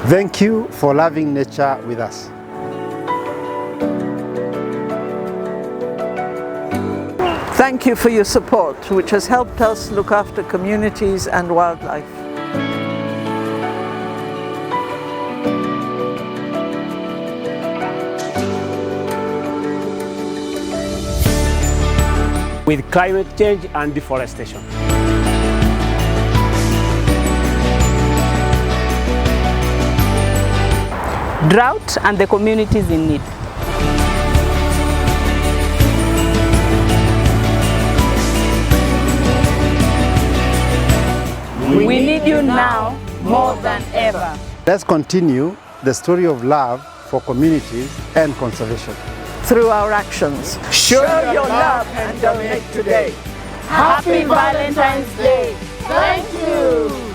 Thank you for loving nature with us. Thank you for your support, which has helped us look after communities and wildlife. With climate change and deforestation. Drought and the communities in need. We need you now more than ever. Let's continue the story of love for communities and conservation. Through our actions, Show your love and donate today. Happy Valentine's Day. Thank you.